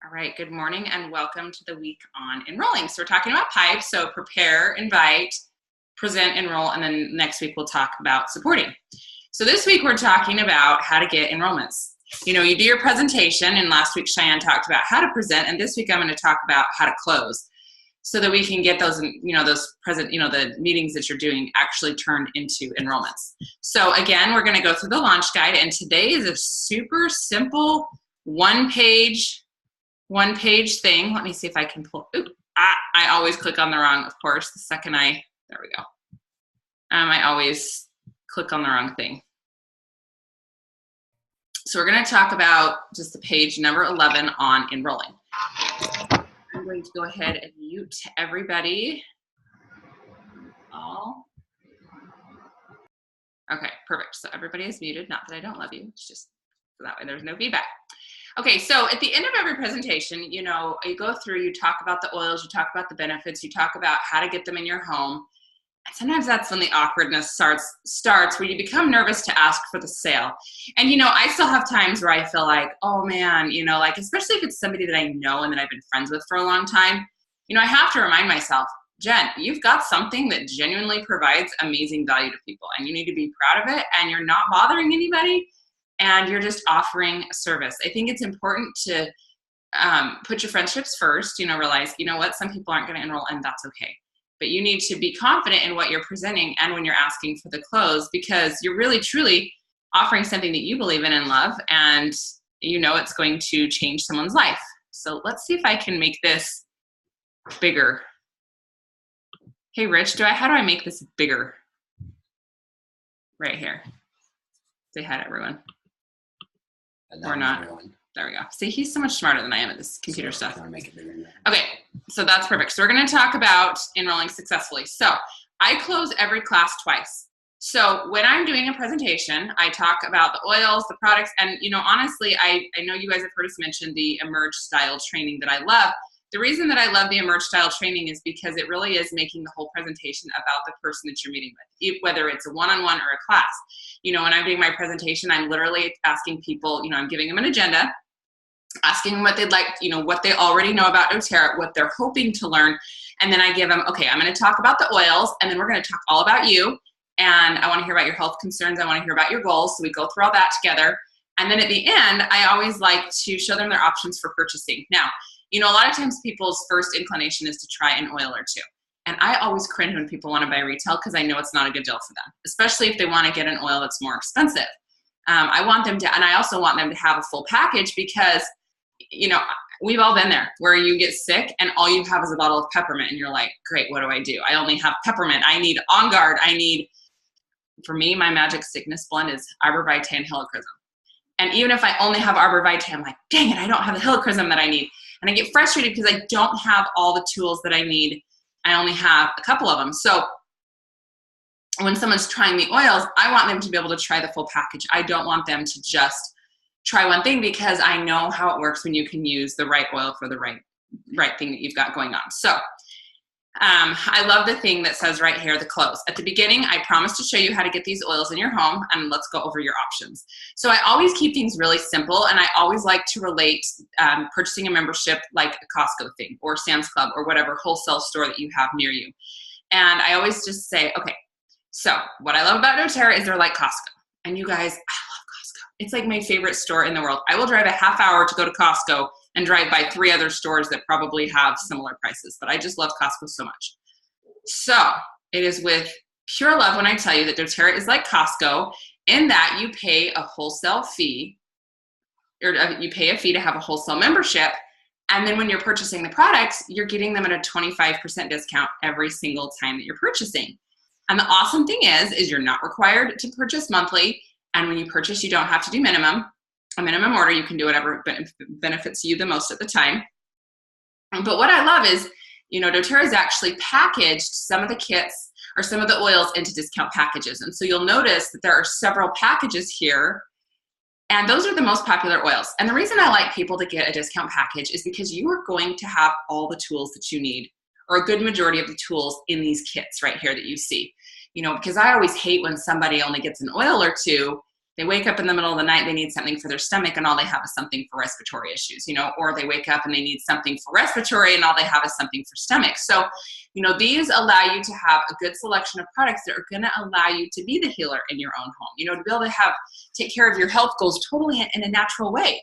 All right, good morning and welcome to the week on enrolling. So we're talking about pipes, so prepare, invite, present, enroll, and then next week we'll talk about supporting. So this week we're talking about how to get enrollments. You know, you do your presentation, and last week Cheyenne talked about how to present, and this week I'm going to talk about how to close so that we can get those, the meetings that you're doing actually turned into enrollments. So again, we're going to go through the launch guide, and today is a super simple one-page thing. Let me see if I can pull. I always click on the wrong, of course, the second there we go. I always click on the wrong thing. So we're going to talk about just the page number 11 on enrolling. I'm going to go ahead and mute everybody. All. Okay, perfect. So everybody is muted. Not that I don't love you. It's just so that way there's no feedback. Okay, so at the end of every presentation, you know, you go through, you talk about the oils, you talk about the benefits, you talk about how to get them in your home. And sometimes that's when the awkwardness starts where you become nervous to ask for the sale. And, you know, I still have times where I feel like, oh man, you know, like, especially if it's somebody that I know and that I've been friends with for a long time, you know, I have to remind myself, Jen, you've got something that genuinely provides amazing value to people and you need to be proud of it, and you're not bothering anybody. And you're just offering a service. I think it's important to put your friendships first, you know, realize, you know what, some people aren't going to enroll and that's okay. But you need to be confident in what you're presenting and when you're asking for the close, because you're really, truly offering something that you believe in and love, and you know it's going to change someone's life. So let's see if I can make this bigger. Hey, Rich, how do I make this bigger? Right here. Say hi to everyone. Or not. There we go. See, he's so much smarter than I am at this computer stuff. Okay, so that's perfect. So we're going to talk about enrolling successfully. So I close every class twice. So when I'm doing a presentation, I talk about the oils, the products, and you know, honestly, I know you guys have heard us mention the Emerge style training that I love. The reason that I love the Emerge style training is because it really is making the whole presentation about the person that you're meeting with, whether it's a one-on-one or a class. You know, when I'm doing my presentation, I'm literally asking people, you know, I'm giving them an agenda, asking them what they'd like, you know, what they already know about doTERRA, what they're hoping to learn. And then I give them, okay, I'm going to talk about the oils, and then we're going to talk all about you. And I want to hear about your health concerns. I want to hear about your goals. So we go through all that together. And then at the end, I always like to show them their options for purchasing. Now, you know, a lot of times people's first inclination is to try an oil or two. And I always cringe when people want to buy retail because I know it's not a good deal for them, especially if they want to get an oil that's more expensive. I want them to, and I also want them to have a full package because, you know, we've all been there where you get sick and all you have is a bottle of peppermint and you're like, great, what do I do? I only have peppermint. I need On Guard. For me, my magic sickness blend is arborvitae and helichrysum. And even if I only have arborvitae, I'm like, dang it, I don't have the helichrysum that I need. And I get frustrated because I don't have all the tools that I need. I only have a couple of them. So when someone's trying the oils, I want them to be able to try the full package. I don't want them to just try one thing because I know how it works when you can use the right oil for the right thing that you've got going on. So I love the thing that says right here, the close. At the beginning, I promise to show you how to get these oils in your home, and let's go over your options. So I always keep things really simple, and I always like to relate purchasing a membership like a Costco thing or Sam's Club or whatever wholesale store that you have near you. And I always just say, okay, so what I love about doTERRA is they're like Costco. And you guys, I love Costco. It's like my favorite store in the world. I will drive a half hour to go to Costco and drive by 3 other stores that probably have similar prices, but I just love Costco so much. So it is with pure love when I tell you that doTERRA is like Costco in that you pay a wholesale fee, or you pay a fee to have a wholesale membership, and then when you're purchasing the products, you're getting them at a 25% discount every single time that you're purchasing. And the awesome thing is you're not required to purchase monthly, and when you purchase, you don't have to do a minimum order. You can do whatever benefits you the most at the time. But what I love is, you know, doTERRA has actually packaged some of the kits or some of the oils into discount packages. And so you'll notice that there are several packages here, and those are the most popular oils. And the reason I like people to get a discount package is because you are going to have all the tools that you need, or a good majority of the tools in these kits right here that you see. You know, because I always hate when somebody only gets an oil or two They wake up in the middle of the night, they need something for their stomach, and all they have is something for respiratory issues, you know, or they wake up and they need something for respiratory and all they have is something for stomach. So, you know, these allow you to have a good selection of products that are going to allow you to be the healer in your own home, you know, to be able to take care of your health goals totally in a natural way.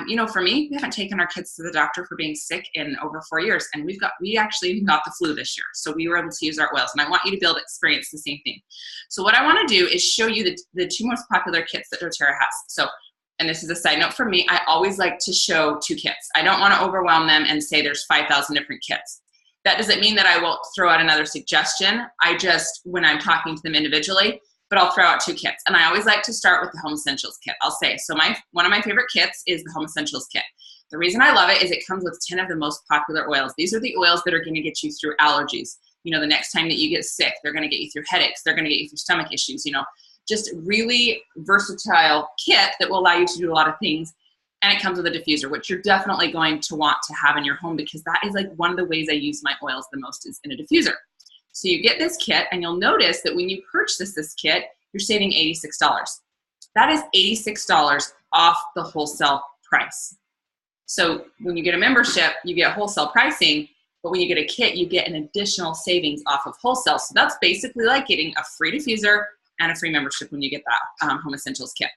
You know, for me, we haven't taken our kids to the doctor for being sick in over 4 years, and we actually even got the flu this year. So we were able to use our oils, and I want you to be able to experience the same thing. So what I want to do is show you the 2 most popular kits that doTERRA has. So, and this is a side note for me, I always like to show 2 kits. I don't want to overwhelm them and say there's 5,000 different kits. That doesn't mean that I won't throw out another suggestion. I just, when I'm talking to them individually, but I'll throw out 2 kits. And I always like to start with the Home Essentials kit. I'll say, so one of my favorite kits is the Home Essentials kit. The reason I love it is it comes with 10 of the most popular oils. These are the oils that are gonna get you through allergies. You know, the next time that you get sick, they're gonna get you through headaches. They're gonna get you through stomach issues, you know, just really versatile kit that will allow you to do a lot of things. And it comes with a diffuser, which you're definitely going to want to have in your home because that is like one of the ways I use my oils the most is in a diffuser. So you get this kit and you'll notice that when you purchase this kit, you're saving $86. That is $86 off the wholesale price. So when you get a membership, you get wholesale pricing, but when you get a kit, you get an additional savings off of wholesale. So that's basically like getting a free diffuser and a free membership when you get that Home Essentials kit.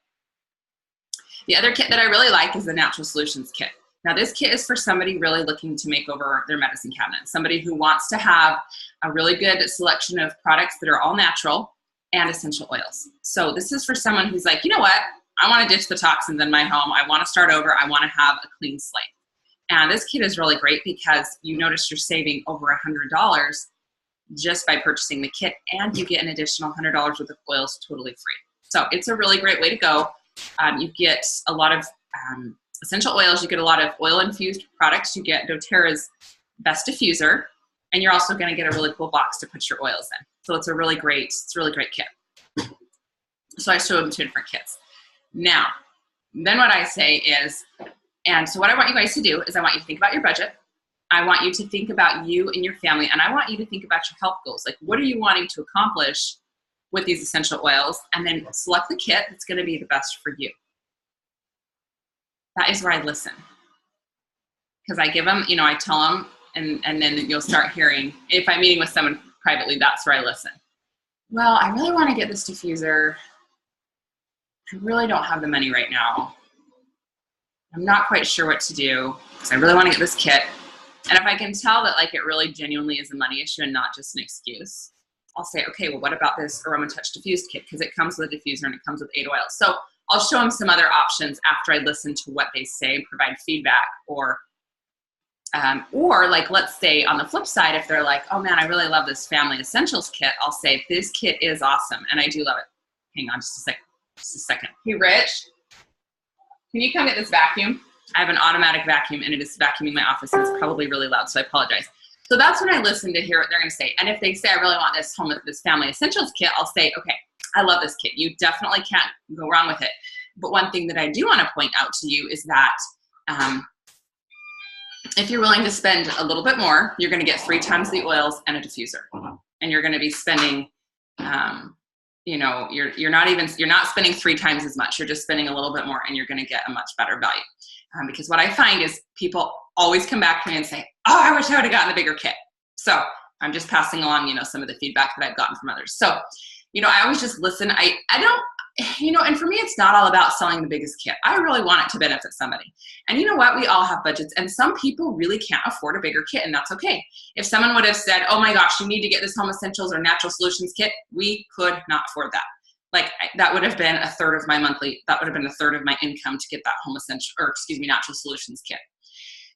The other kit that I really like is the Natural Solutions kit. Now this kit is for somebody really looking to make over their medicine cabinet, somebody who wants to have a really good selection of products that are all natural and essential oils. So this is for someone who's like, you know what? I want to ditch the toxins in my home. I want to start over. I want to have a clean slate. And this kit is really great because you notice you're saving over $100 just by purchasing the kit, and you get an additional $100 worth of oils totally free. So it's a really great way to go. You get a lot of essential oils. You get a lot of oil-infused products. You get doTERRA's Best Diffuser, and you're also going to get a really cool box to put your oils in. So it's a really great kit. So I showed them 2 different kits. Now, then what I say is, and so what I want you guys to do is I want you to think about your budget. I want you to think about you and your family, and I want you to think about your health goals. Like, what are you wanting to accomplish with these essential oils? And then select the kit that's going to be the best for you. That is where I listen. Because I give them, you know, I tell them, and then you'll start hearing, if I'm meeting with someone privately, that's where I listen. Well, I really want to get this diffuser. I really don't have the money right now. I'm not quite sure what to do because I really want to get this kit. And if I can tell that like it really genuinely is a money issue and not just an excuse, I'll say, okay, well, what about this Aroma Touch Diffused kit? Because it comes with a diffuser and it comes with 8 oils. So I'll show them some other options after I listen to what they say, provide feedback, or like, let's say on the flip side, if they're like, oh man, I really love this Family Essentials kit, I'll say, this kit is awesome, and I do love it. Hang on just a second. Hey, Rich, can you come get this vacuum? I have an automatic vacuum, and it is vacuuming my office, and it's probably really loud, so I apologize. So that's when I listen to hear what they're going to say. And if they say, I really want this Family Essentials kit, I'll say, okay, I love this kit. You definitely can't go wrong with it. But one thing that I do want to point out to you is that if you're willing to spend a little bit more, you're going to get 3 times the oils and a diffuser. And you're going to be spending, you know, you're not spending 3 times as much. You're just spending a little bit more, and you're going to get a much better value. Because what I find is people always come back to me and say, oh, I wish I would have gotten the bigger kit. So I'm just passing along, you know, some of the feedback that I've gotten from others. So, you know, I always just listen. I don't, you know, and for me, it's not all about selling the biggest kit. I really want it to benefit somebody. And you know what? We all have budgets, and some people really can't afford a bigger kit, and that's okay. If someone would have said, oh my gosh, you need to get this Home Essentials or Natural Solutions kit, we could not afford that. Like, that would have been a third of my income to get that Natural Solutions kit.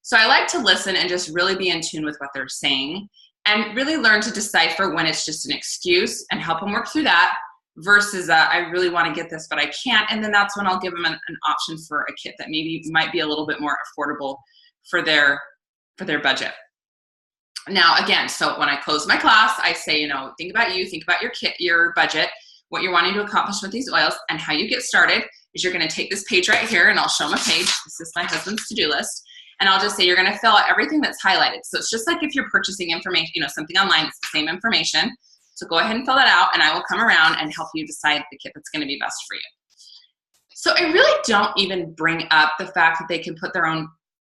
So I like to listen and just really be in tune with what they're saying, and really learn to decipher when it's just an excuse and help them work through that versus I really want to get this, but I can't. And then that's when I'll give them an option for a kit that maybe might be a little bit more affordable for their budget. Now, again, so when I close my class, I say, you know, think about you, think about your kit, your budget, what you're wanting to accomplish with these oils, and how you get started is you're going to take this page right here, and I'll show them a page. This is my husband's to-do list. And I'll just say, you're going to fill out everything that's highlighted. So it's just like if you're purchasing information, you know, something online, it's the same information. So go ahead and fill that out, and I will come around and help you decide the kit that's going to be best for you. So I really don't even bring up the fact that they can put their own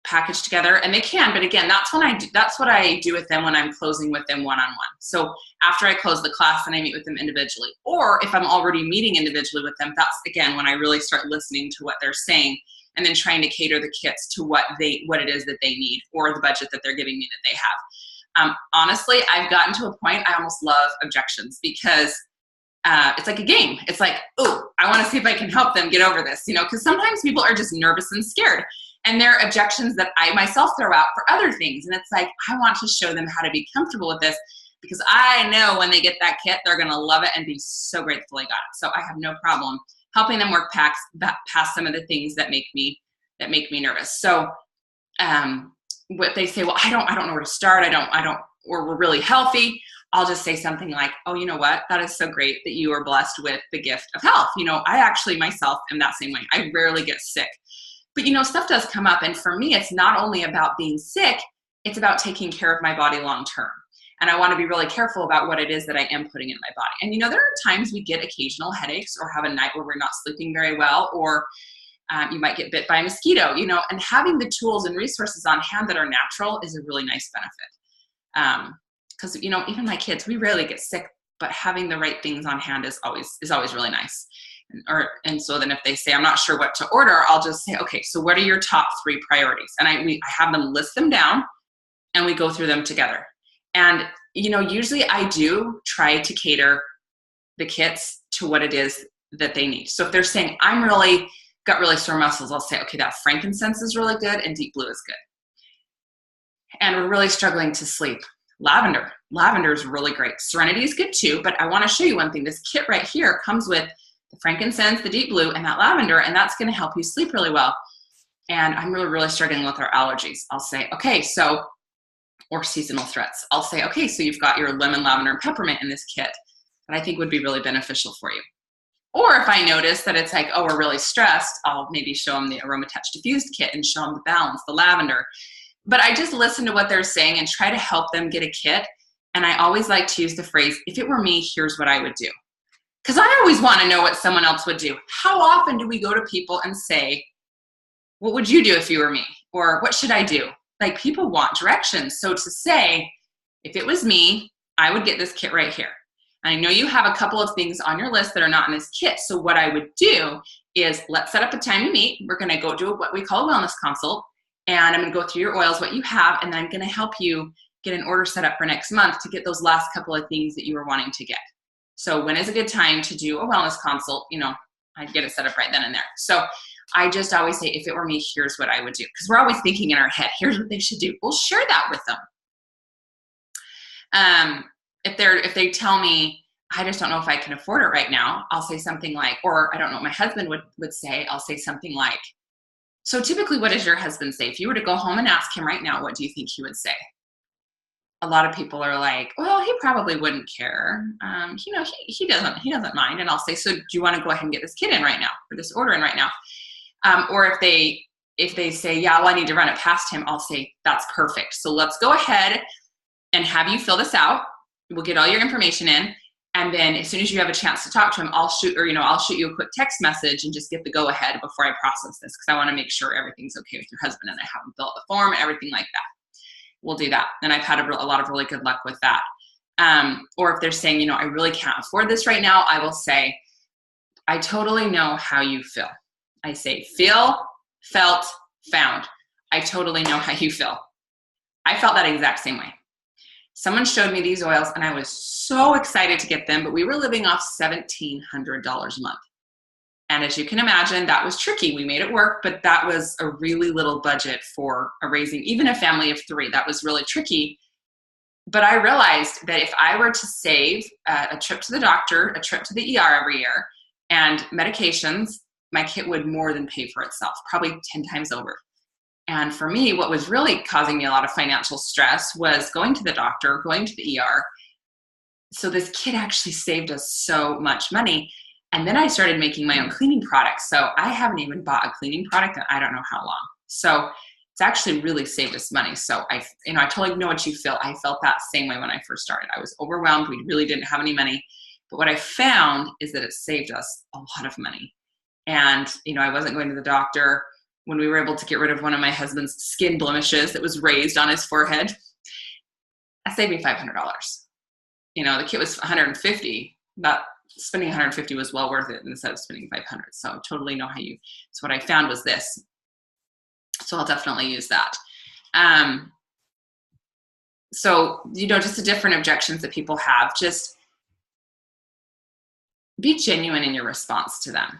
package together, and they can, but again, that's what I do with them when I'm closing with them one-on-one. So after I close the class, then I meet with them individually. Or if I'm already meeting individually with them, that's again when I really start listening to what they're saying and then trying to cater the kits to what it is that they need or the budget that they're giving me that they have. Honestly, I've gotten to a point I almost love Objections because it's like a game. It's like, oh, I want to see if I can help them get over this, because sometimes people are just nervous and scared. And there are objections that I myself throw out for other things. And it's like, I want to show them how to be comfortable with this because I know when they get that kit, they're going to love it and be so grateful they got it. So I have no problem helping them work past some of the things that make me nervous. So what they say, well, I don't know where to start. Or we're really healthy. I'll just say something like, oh, you know what? That is so great that you are blessed with the gift of health. I actually myself am that same way. I rarely get sick. But, stuff does come up. And for me, it's not only about being sick, it's about taking care of my body long term. And I want to be really careful about what it is that I am putting in my body. And, there are times we get occasional headaches or have a night where we're not sleeping very well, or you might get bit by a mosquito, and having the tools and resources on hand that are natural is a really nice benefit. Because, even my kids, we rarely get sick, but having the right things on hand is always really nice. And so then if they say, I'm not sure what to order, I'll just say, okay, so what are your top 3 priorities? And I have them list them down and we go through them together. And, usually I do try to cater the kits to what it is that they need. So if they're saying, got really sore muscles, I'll say, okay, that frankincense is really good and deep blue is good. And we're really struggling to sleep. Lavender is really great. Serenity is good too, but I want to show you one thing. This kit right here comes with the frankincense, the deep blue, and that lavender, and that's going to help you sleep really well. And I'm really, really struggling with our allergies. I'll say, okay, or seasonal threats. I'll say, okay, so you've got your lemon, lavender, and peppermint in this kit that I think would be really beneficial for you. Or if I notice that it's like, oh, we're really stressed, I'll maybe show them the Aroma Touch Diffused kit and show them the balance, the lavender. But I just listen to what they're saying and try to help them get a kit. And I always like to use the phrase, if it were me, here's what I would do. Because I always want to know what someone else would do. How often do we go to people and say, what would you do if you were me? Or what should I do? Like, people want directions. So to say, if it was me, I would get this kit right here. And I know you have a couple of things on your list that are not in this kit. So what I would do is let's set up a time to meet. We're going to go do what we call a wellness consult. And I'm going to go through your oils, what you have, and then I'm going to help you get an order set up for next month to get those last couple of things that you were wanting to get. So when is a good time to do a wellness consult? I'd get it set up right then and there. So I just always say, if it were me, here's what I would do. Because we're always thinking in our head, here's what they should do. We'll share that with them. If they tell me, I just don't know if I can afford it right now, I'll say something like, or I don't know what my husband would say, I'll say something like, so typically what does your husband say? If you were to go home and ask him right now, what do you think he would say? A lot of people are like, well, he probably wouldn't care. He doesn't mind. And I'll say, so do you want to go ahead and get this kit in right now, or this order in right now? Or if they say, yeah, well, I need to run it past him, I'll say, that's perfect. So let's go ahead and have you fill this out. We'll get all your information in. And then as soon as you have a chance to talk to him, I'll shoot you a quick text message and just get the go ahead before I process this, because I want to make sure everything's okay with your husband and I haven't filled the form and everything like that. We'll do that. And I've had a lot of really good luck with that. Or if they're saying, I really can't afford this right now, I will say, I totally know how you feel. I say, feel, felt, found. I totally know how you feel. I felt that exact same way. Someone showed me these oils and I was so excited to get them, but we were living off $1,700 a month. And as you can imagine, that was tricky. We made it work, but that was a really little budget for raising even a family of 3. That was really tricky. But I realized that if I were to save a trip to the doctor, a trip to the ER every year, and medications, my kit would more than pay for itself, probably 10 times over. And for me, what was really causing me a lot of financial stress was going to the doctor, going to the ER. So this kit actually saved us so much money. And then I started making my own cleaning products. So I haven't even bought a cleaning product in I don't know how long. So it's actually really saved us money. So I totally know what you feel. I felt that same way when I first started. I was overwhelmed. We really didn't have any money. But what I found is that it saved us a lot of money. And, I wasn't going to the doctor. When we were able to get rid of one of my husband's skin blemishes that was raised on his forehead, that saved me $500. The kit was $150. That spending $150 was well worth it instead of spending $500. So I totally know how you. So what I found was this. So I'll definitely use that. So just the different objections that people have. Just be genuine in your response to them.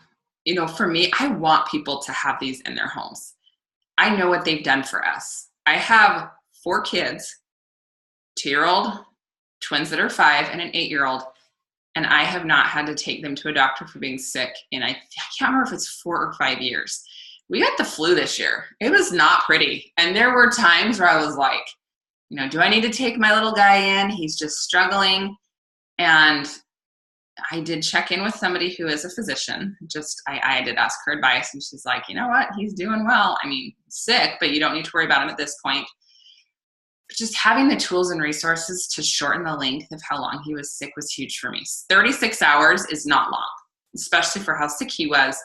For me, I want people to have these in their homes. I know what they've done for us. I have 4 kids, 2-year-old, twins that are 5, and an 8-year-old. And I have not had to take them to a doctor for being sick in, I can't remember if it's 4 or 5 years. We got the flu this year. It was not pretty. And there were times where I was like, do I need to take my little guy in? He's just struggling. And I did check in with somebody who is a physician. I did ask her advice, and she's like, you know what? He's doing well. I mean, sick, but you don't need to worry about him at this point. But just having the tools and resources to shorten the length of how long he was sick was huge for me. 36 hours is not long, especially for how sick he was.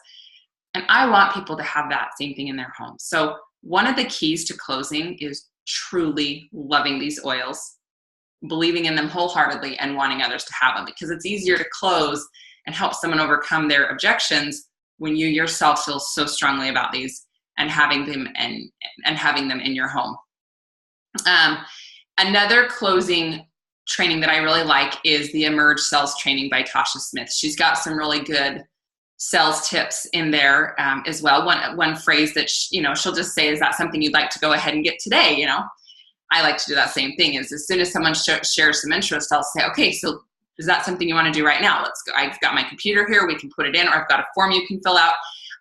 And I want people to have that same thing in their home. So one of the keys to closing is truly loving these oils, believing in them wholeheartedly, and wanting others to have them, because it's easier to close and help someone overcome their objections when you yourself feel so strongly about these and having them and having them in your home. Another closing training that I really like is the Emerge Sales Training by Tasha Smith. She's got some really good sales tips in there as well. One phrase that she'll just say, is that something you'd like to go ahead and get today? I like to do that same thing. Is as soon as someone shares some interest, I'll say, okay, so is that something you want to do right now? Let's go. I've got my computer here. We can put it in, or I've got a form you can fill out.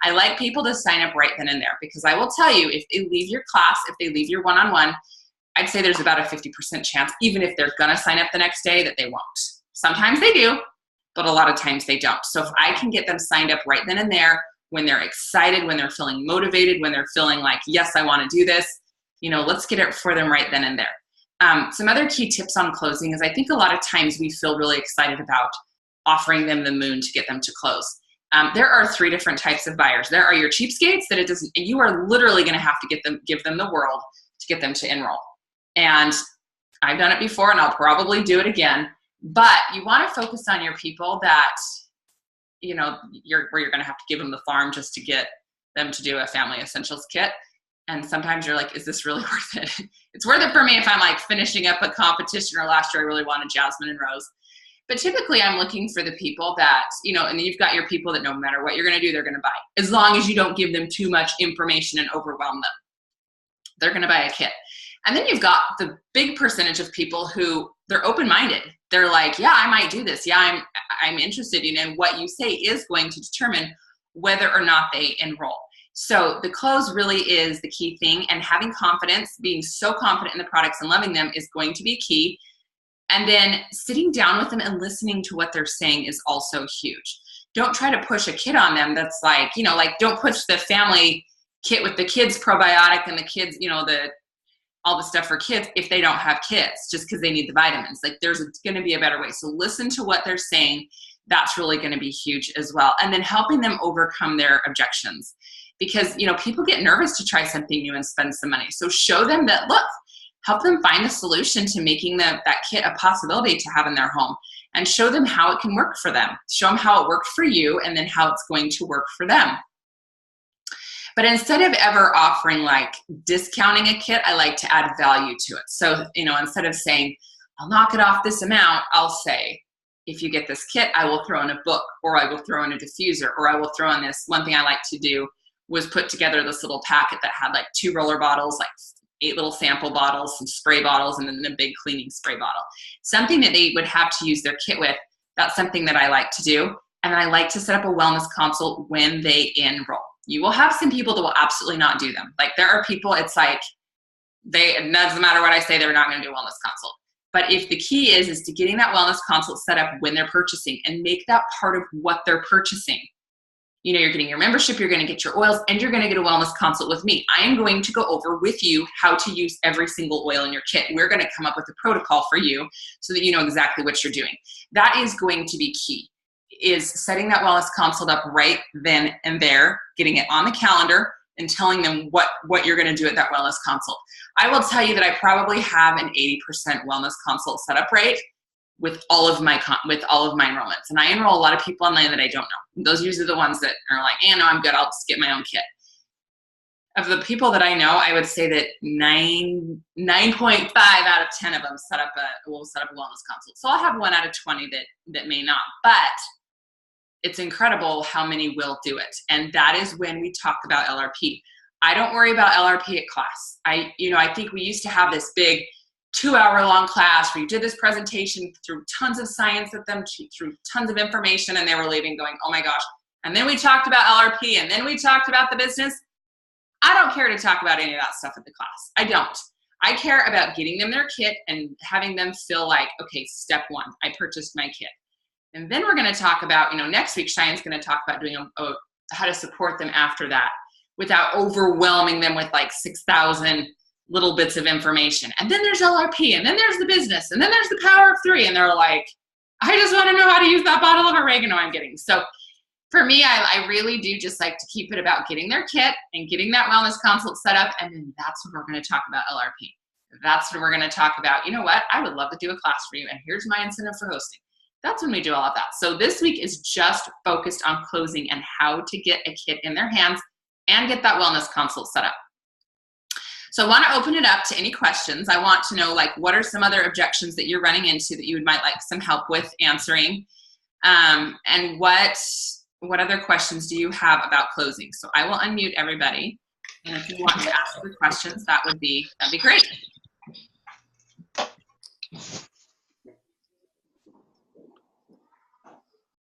I like people to sign up right then and there, because I will tell you, if they leave your class, if they leave your one-on-one, I'd say there's about a 50% chance, even if they're going to sign up the next day, that they won't. Sometimes they do, but a lot of times they don't. So if I can get them signed up right then and there, when they're excited, when they're feeling motivated, when they're feeling like, yes, I want to do this, let's get it for them right then and there. Some other key tips on closing is, I think a lot of times we feel really excited about offering them the moon to get them to close. There are 3 different types of buyers. There are your cheapskates that you are literally going to have to give them the world to get them to enroll. And I've done it before, and I'll probably do it again. But you want to focus on your people that, where you're going to have to give them the farm just to get them to do a family essentials kit. And sometimes you're like, is this really worth it? It's worth it for me if I'm like finishing up a competition, or last year I really wanted jasmine and rose. But typically I'm looking for the people that, and you've got your people that no matter what you're going to do, they're going to buy. As long as you don't give them too much information and overwhelm them, they're going to buy a kit. And then you've got the big percentage of people who they're open-minded. They're like, yeah, I might do this. Yeah, I'm interested in, and what you say is going to determine whether or not they enroll. So the close really is the key thing, and having confidence, being so confident in the products and loving them is going to be key. And then sitting down with them and listening to what they're saying is also huge. Don't try to push a kit on them that's like, don't push the family kit with the kids probiotic and the kids, all the stuff for kids if they don't have kids, just because they need the vitamins. Like, there's going to be a better way. So listen to what they're saying. That's really going to be huge as well. And then helping them overcome their objections, because, people get nervous to try something new and spend some money. So show them that, look, help them find a solution to making that kit a possibility to have in their home, and show them how it can work for them. Show them how it worked for you, and then how it's going to work for them. But instead of ever offering like discounting a kit, I like to add value to it. So, instead of saying, I'll knock it off this amount, I'll say, if you get this kit, I will throw in a book, or I will throw in a diffuser, or I will throw in this. One thing I like to do was put together this little packet that had like 2 roller bottles, like 8 little sample bottles, some spray bottles, and then a big cleaning spray bottle. Something that they would have to use their kit with. That's something that I like to do. And I like to set up a wellness consult when they enroll. You will have some people that will absolutely not do them. Like, there are people, it's like, it doesn't matter what I say, they're not going to do a wellness consult. But if the key is to getting that wellness consult set up when they're purchasing, and make that part of what they're purchasing. You're getting your membership, you're going to get your oils, and you're going to get a wellness consult with me. I am going to go over with you how to use every single oil in your kit. We're going to come up with a protocol for you so that you know exactly what you're doing. That is going to be key. is setting that wellness consult up right then and there, getting it on the calendar, and telling them what you're going to do at that wellness consult. I will tell you that I probably have an 80% wellness consult set up right with all of my enrollments. And I enroll a lot of people online that I don't know. Those are usually the ones that are like, no, I'm good. I'll just get my own kit. Of the people that I know, I would say that 9.5 out of 10 of them will set up a wellness consult. So I'll have 1 out of 20 that may not. But it's incredible how many will do it. And that is when we talk about LRP. I don't worry about LRP at class. I think we used to have this big 2-hour-long class where you did this presentation, threw tons of science at them, threw tons of information, and they were leaving going, oh my gosh. And then we talked about LRP, and then we talked about the business. I don't care to talk about any of that stuff at the class. I don't. I care about getting them their kit and having them feel like, okay, step 1, I purchased my kit. And then we're going to talk about, next week, Cheyenne's going to talk about doing how to support them after that without overwhelming them with like 6,000 little bits of information. And then there's LRP, and then there's the business, and then there's the power of 3. And they're like, I just want to know how to use that bottle of oregano I'm getting. So for me, I really do just like to keep it about getting their kit and getting that wellness consult set up. And then that's when we're going to talk about LRP. That's when we're going to talk about, you know what, I would love to do a class for you, and here's my incentive for hosting. That's when we do all of that. So this week is just focused on closing and how to get a kit in their hands and get that wellness consult set up. So I want to open it up to any questions. I want to know, like, what are some other objections that you're running into that you might like some help with answering? And what other questions do you have about closing? So I will unmute everybody. And if you want to ask the questions, that'd be great.